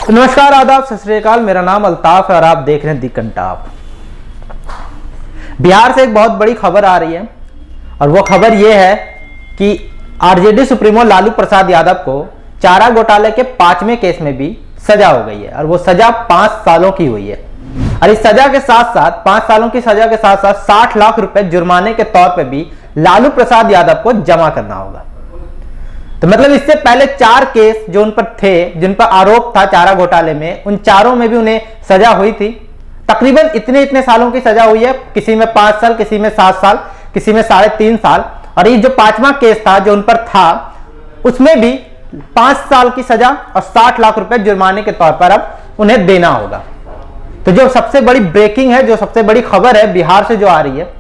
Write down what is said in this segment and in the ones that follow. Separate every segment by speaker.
Speaker 1: नमस्कार, आदाब, सत श्री अकाल। मेरा नाम अल्ताफ है और आप देख रहे हैं दी कंटाप। बिहार से एक बहुत बड़ी खबर आ रही है और वो खबर ये है कि आरजेडी सुप्रीमो लालू प्रसाद यादव को चारा घोटाले के 5वें केस में भी सजा हो गई है और वो सजा 5 सालों की हुई है। और इस सजा के साथ साथ 5 सालों की सजा के साथ साथ 60 लाख रुपए जुर्माने के तौर पर भी लालू प्रसाद यादव को जमा करना होगा। तो मतलब इससे पहले 4 केस जो उन पर थे, जिन पर आरोप था चारा घोटाले में, उन चारों में भी उन्हें सजा हुई थी। तकरीबन इतने सालों की सजा हुई है, किसी में 5 साल, किसी में 7 साल, किसी में 3.5 साल। और ये जो 5वां केस था जो उन पर था, उसमें भी 5 साल की सजा और 60 लाख रुपए जुर्माने के तौर पर अब उन्हें देना होगा। तो जो सबसे बड़ी ब्रेकिंग है, जो सबसे बड़ी खबर है बिहार से जो आ रही है,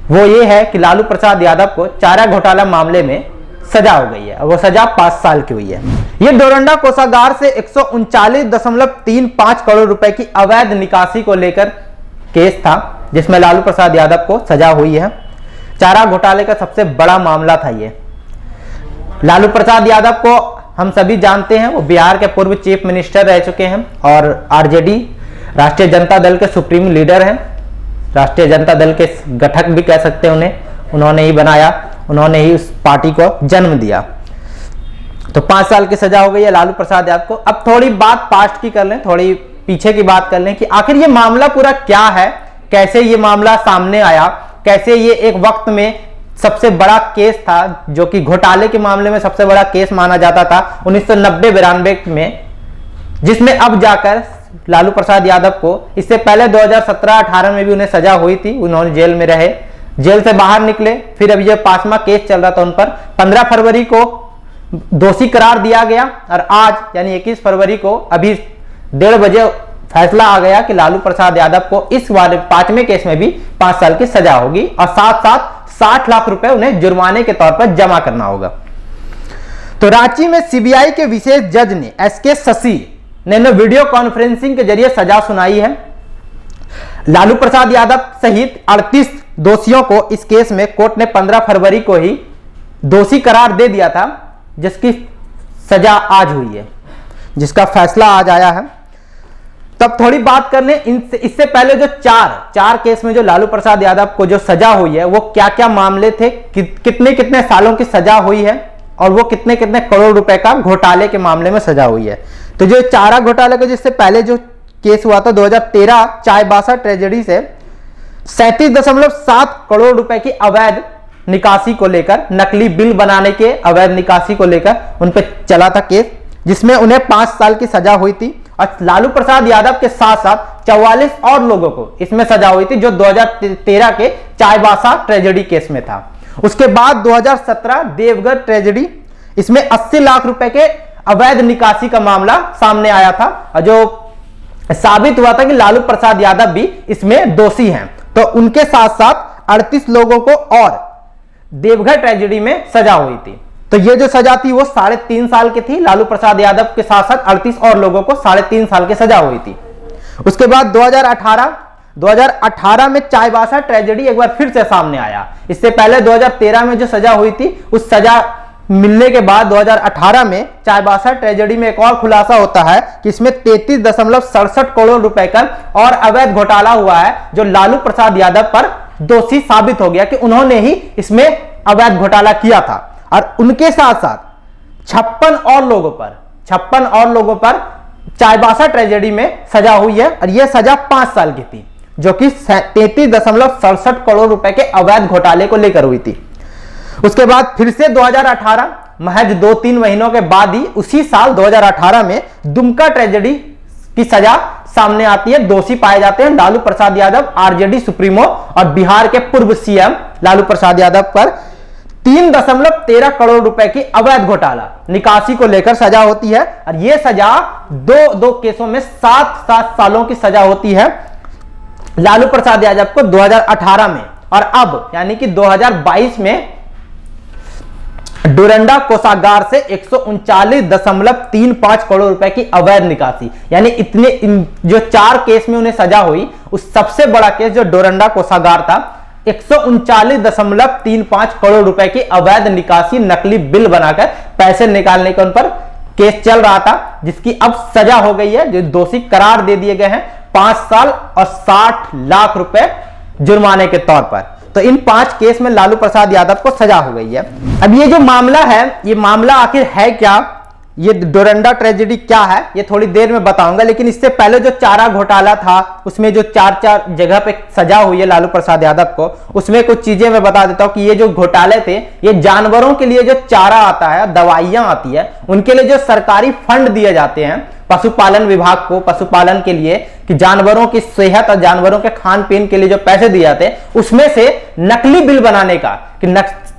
Speaker 1: वो ये है कि लालू प्रसाद यादव को चारा घोटाला मामले में सजा हो गई है और वो सजा 5 साल की हुई है। ये डोरंडा कोषागार से 139.35 करोड़ रुपए की अवैध निकासी को लेकर केस था, जिसमें लालू प्रसाद यादव को सजा हुई है। चारा घोटाले का सबसे बड़ा मामला था ये। लालू प्रसाद यादव को हम सभी जानते हैं, वो बिहार के पूर्व चीफ मिनिस्टर रह चुके हैं और आरजेडी राष्ट्रीय जनता दल के सुप्रीम लीडर हैं। राष्ट्रीय जनता दल के गठक भी कह सकते हैं उन्हें, उन्होंने ही बनाया, उन्होंने ही उस पार्टी को जन्म दिया। तो 5 साल की सजा हो गई है लालू प्रसाद यादव को। अब थोड़ी बात पास्ट की कर लें, थोड़ी पीछे की बात कर लें कि आखिर ये मामला पूरा क्या है, कैसे ये मामला सामने आया, कैसे ये एक वक्त में सबसे बड़ा केस था, जो कि घोटाले के मामले में सबसे बड़ा केस माना जाता था 1990-92 में, जिसमें अब जाकर लालू प्रसाद यादव को, इससे पहले 2017-18 में भी उन्हें सजा हुई थी, उन्होंने जेल में रहे, जेल से बाहर निकले, फिर अभी ये 5वां केस चल रहा था उन पर। 15 फरवरी को दोषी करार दिया गया और आज यानी 21 फरवरी को अभी 1:30 बजे फैसला आ गया कि लालू प्रसाद यादव को इस बार 5वें केस में भी 5 साल की सजा होगी और साथ साथ 60 लाख रुपए उन्हें जुर्माने के तौर पर जमा करना होगा। तो रांची में सीबीआई के विशेष जज ने एसके शशि ने वीडियो कॉन्फ्रेंसिंग के जरिए सजा सुनाई है। लालू प्रसाद यादव सहित 38 दोषियों को इस केस में कोर्ट ने 15 फरवरी को ही दोषी करार दे दिया था, जिसकी सजा आज हुई है, जिसका फैसला आज आया है। तब थोड़ी बात कर लें इससे पहले जो चार केस में जो लालू प्रसाद यादव को जो सजा हुई है, वो क्या क्या मामले थे, कितने सालों की सजा हुई है और वो कितने करोड़ रुपए का घोटाले के मामले में सजा हुई है। तो जो चारा घोटाले का जिससे पहले जो केस हुआ था 2013 चाईबासा ट्रेजेडी से 37.7 करोड़ रुपए की अवैध निकासी को लेकर, नकली बिल बनाने के अवैध निकासी को लेकर उन पर चला था केस, जिसमें उन्हें 5 साल की सजा हुई थी। और लालू प्रसाद यादव के साथ साथ 44 और लोगों को इसमें सजा हुई थी, जो 2013 के चाईबासा ट्रेजेडी केस में था। उसके बाद 2017 देवघर ट्रेजेडी, इसमें 80 लाख रुपए के अवैध निकासी का मामला सामने आया था और जो साबित हुआ था कि लालू प्रसाद यादव भी इसमें दोषी हैं। तो उनके साथ साथ 38 लोगों को और देवघर ट्रेजेडी में सजा हुई थी। तो ये जो सजा थी वो 3.5 साल की थी। लालू प्रसाद यादव के साथ साथ 38 और लोगों को 3.5 साल की सजा हुई थी। उसके बाद 2018 में चाईबासा ट्रेजेडी एक बार फिर से सामने आया। इससे पहले 2013 में जो सजा हुई थी, उस सजा मिलने के बाद 2018 में चाईबासा ट्रेजेडी में एक और खुलासा होता है कि इसमें 33.67 करोड़ रुपए का और अवैध घोटाला हुआ है, जो लालू प्रसाद यादव पर दोषी साबित हो गया कि उन्होंने ही इसमें अवैध घोटाला किया था। और उनके साथ साथ 56 और लोगों पर चाईबासा ट्रेजेडी में सजा हुई है और यह सजा 5 साल की थी, जो कि 33.67 करोड़ रुपए के अवैध घोटाले को लेकर हुई थी। उसके बाद फिर से 2018 महज 2-3 महीनों के बाद ही उसी साल 2018 में दुमका ट्रेजेडी की सजा सामने आती है। दोषी पाए जाते हैं लालू प्रसाद यादव, आरजेडी सुप्रीमो और बिहार के पूर्व सीएम लालू प्रसाद यादव पर 3.13 करोड़ रुपए की अवैध घोटाला निकासी को लेकर सजा होती है और यह सजा दो केसों में 7 सालों की सजा होती है लालू प्रसाद यादव को 2018 में। और अब यानी कि 2022 में डोरंडा कोषागार से 139.35 करोड़ रुपए की अवैध निकासी, यानी जो 4 केस में उन्हें सजा हुई, उस सबसे बड़ा केस जो डोरंडा कोषागार था, 139.35 करोड़ रुपए की अवैध निकासी, नकली बिल बनाकर पैसे निकालने के उन पर केस चल रहा था, जिसकी अब सजा हो गई है, जो दोषी करार दे दिए गए हैं 5 साल और 60 लाख रुपए जुर्माने के तौर पर। तो इन 5 केस में लालू प्रसाद यादव को सजा हो गई है। अब ये जो मामला है, ये मामला आखिर है क्या, ये डोरंडा ट्रेजेडी क्या है, ये थोड़ी देर में बताऊंगा। लेकिन इससे पहले जो चारा घोटाला था, उसमें जो 4 जगह पे सजा हुई है लालू प्रसाद यादव को, उसमें कुछ चीजें मैं बता देता हूं कि ये जो घोटाले थे, ये जानवरों के लिए जो चारा आता है, दवाइयां आती है, उनके लिए जो सरकारी फंड दिए जाते हैं पशुपालन विभाग को, पशुपालन के लिए, कि जानवरों की सेहत और जानवरों के खान पीन के लिए जो पैसे दिए जाते हैं, उसमें से नकली बिल बनाने का, कि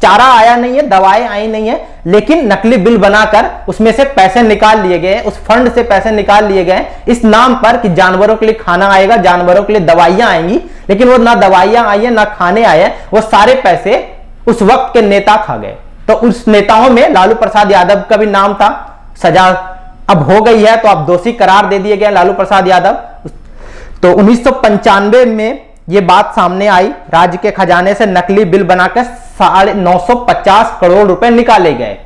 Speaker 1: चारा आया नहीं है, दवाएं आई नहीं है, लेकिन नकली बिल बनाकर उसमें से पैसे निकाल लिए गए, उस फंड से पैसे निकाल लिए गए इस नाम पर कि जानवरों के लिए खाना आएगा, जानवरों के लिए दवाइयां आएंगी। लेकिन वो ना दवाइयां आई है ना खाने आए हैं, वो सारे पैसे उस वक्त के नेता खा गए। तो उस नेताओं में लालू प्रसाद यादव का भी नाम था। सजा अब हो गई है, तो अब दोषी करार दे दिए गए लालू प्रसाद यादव। तो 1995 में ये बात सामने आई, राज्य के खजाने से नकली बिल बनाकर 950 करोड़ रुपए निकाले गए,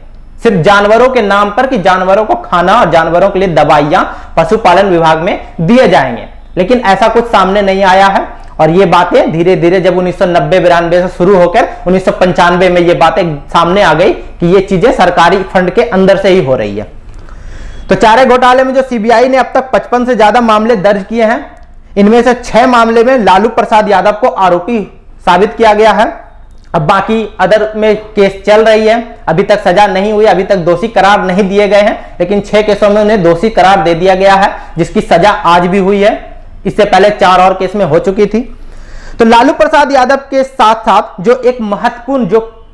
Speaker 1: सिर्फ जानवरों के नाम पर, कि जानवरों को खाना और जानवरों के लिए दवाइयां पशुपालन विभाग में दिए जाएंगे। लेकिन ऐसा कुछ सामने नहीं आया है, और ये बातें धीरे धीरे जब 1990-92 से शुरू होकर 1995 में ये बातें सामने आ गई कि ये चीजें सरकारी फंड के अंदर से ही हो रही है। तो चारा घोटाले में जो सीबीआई ने अब तक 55 से ज्यादा मामले दर्ज किए हैं, इनमें से 6 मामले में लालू प्रसाद यादव को आरोपी साबित किया गया है। अब बाकी अदर में केस चल रही है, अभी तक सजा नहीं हुई, अभी तक दोषी करार नहीं दिए गए हैं, लेकिन 6 केसों में उन्हें दोषी करार दे दिया गया है, जिसकी सजा आज भी हुई है। इससे पहले 4 और केस में हो चुकी थी। तो लालू प्रसाद यादव के साथ साथ जो एक महत्वपूर्ण, जो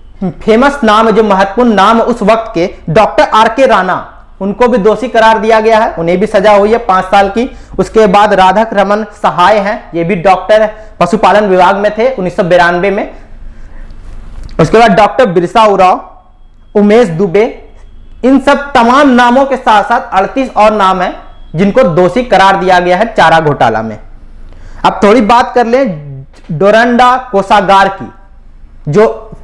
Speaker 1: फेमस नाम है, जो महत्वपूर्ण नाम उस वक्त के डॉक्टर आर.के. राणा, उनको भी दोषी करार दिया गया है, उन्हें भी सजा हुई है 5 साल की। उसके बाद राधा रमन सहाय हैं, ये भी डॉक्टर पशुपालन विभाग में थे 1992 में। उसके बाद डॉक्टर बिरसा उरांव, उमेश दुबे, इन सब तमाम नामों के साथ साथ 38 और नाम हैं जिनको दोषी करार दिया गया है चारा घोटाला में। अब थोड़ी बात कर लें डोरंडा कोषागार की,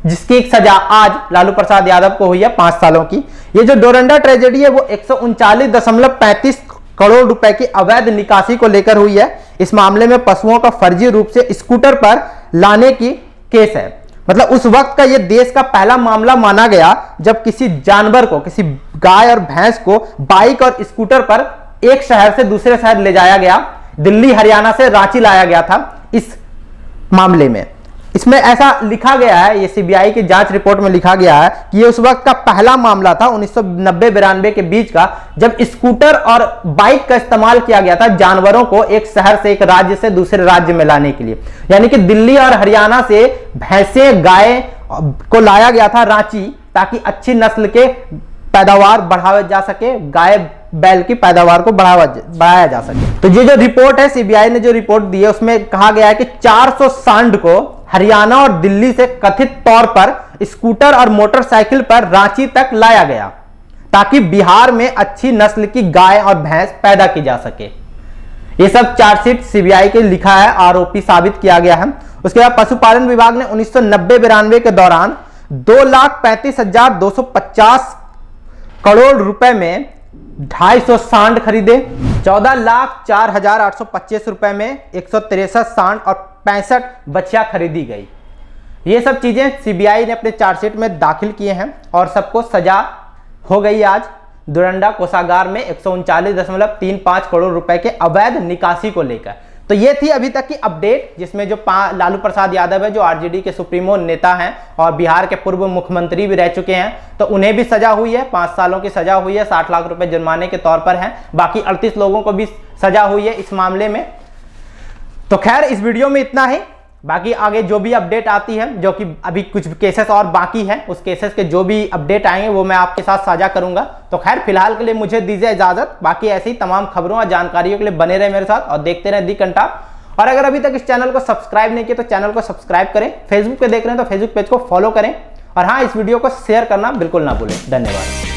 Speaker 1: जिसकी एक सजा आज लालू प्रसाद यादव को हुई है 5 सालों की। ये जो डोरंडा ट्रेजेडी है, वो 139.35 करोड़ रुपए की अवैध निकासी को लेकर हुई है। इस मामले में पशुओं का फर्जी रूप से स्कूटर पर लाने की केस है। मतलब उस वक्त का ये देश का पहला मामला माना गया जब किसी जानवर को, किसी गाय और भैंस को बाइक और स्कूटर पर एक शहर से दूसरे शहर ले जाया गया। दिल्ली हरियाणा से रांची लाया गया था। इस मामले में इसमें ऐसा लिखा गया है, ये सीबीआई की जांच रिपोर्ट में लिखा गया है कि ये उस वक्त का पहला मामला था 1990-92 के बीच का, जब स्कूटर और बाइक का इस्तेमाल किया गया था जानवरों को एक शहर से एक राज्य से दूसरे राज्य में लाने के लिए। यानी कि दिल्ली और हरियाणा से भैंसे, गाय को लाया गया था रांची, ताकि अच्छी नस्ल के पैदावार बढ़ाया जा सके, गाय बैल की पैदावार को बढ़ाया जा सके। तो ये जो रिपोर्ट है, सीबीआई ने जो रिपोर्ट दी है, उसमें कहा गया है कि 400 सांड को हरियाणा और दिल्ली से कथित तौर पर स्कूटर और मोटरसाइकिल पर रांची तक लाया गया, ताकि बिहार में अच्छी नस्ल की गाय और भैंस पैदा की जा सके। ये सब चार्जशीट सीबीआई के लिखा है, आरोपी साबित किया गया है। उसके बाद पशुपालन विभाग ने 1990-92 के दौरान 2,35,250 करोड़ रुपए में 250 सांड खरीदे, 14,04,825 रुपए में 163 सांड और 65 बछिया खरीदी गई। ये सब चीजें सीबीआई ने अपने चार्जशीट में दाखिल किए हैं और सबको सजा हो गई आज डोरंडा कोषागार में 139.35 करोड़ रुपए के अवैध निकासी को लेकर। तो ये थी अभी तक की अपडेट, जिसमें जो लालू प्रसाद यादव है, जो आरजेडी के सुप्रीमो नेता हैं और बिहार के पूर्व मुख्यमंत्री भी रह चुके हैं, तो उन्हें भी सजा हुई है, 5 सालों की सजा हुई है, 60 लाख रुपए जुर्माने के तौर पर है। बाकी 38 लोगों को भी सजा हुई है इस मामले में। तो खैर इस वीडियो में इतना ही। बाकी आगे जो भी अपडेट आती है, जो कि अभी कुछ केसेस और बाकी हैं, उस केसेस के जो भी अपडेट आएंगे वो मैं आपके साथ साझा करूंगा। तो खैर फिलहाल के लिए मुझे दीजिए इजाजत। बाकी ऐसी तमाम खबरों और जानकारियों के लिए बने रहे मेरे साथ और देखते रहे दी कंटाप। और अगर अभी तक इस चैनल को सब्सक्राइब नहीं किया तो चैनल को सब्सक्राइब करें। फेसबुक पे देख रहे हैं तो फेसबुक पेज को फॉलो करें और हाँ, इस वीडियो को शेयर करना बिल्कुल ना भूलें। धन्यवाद।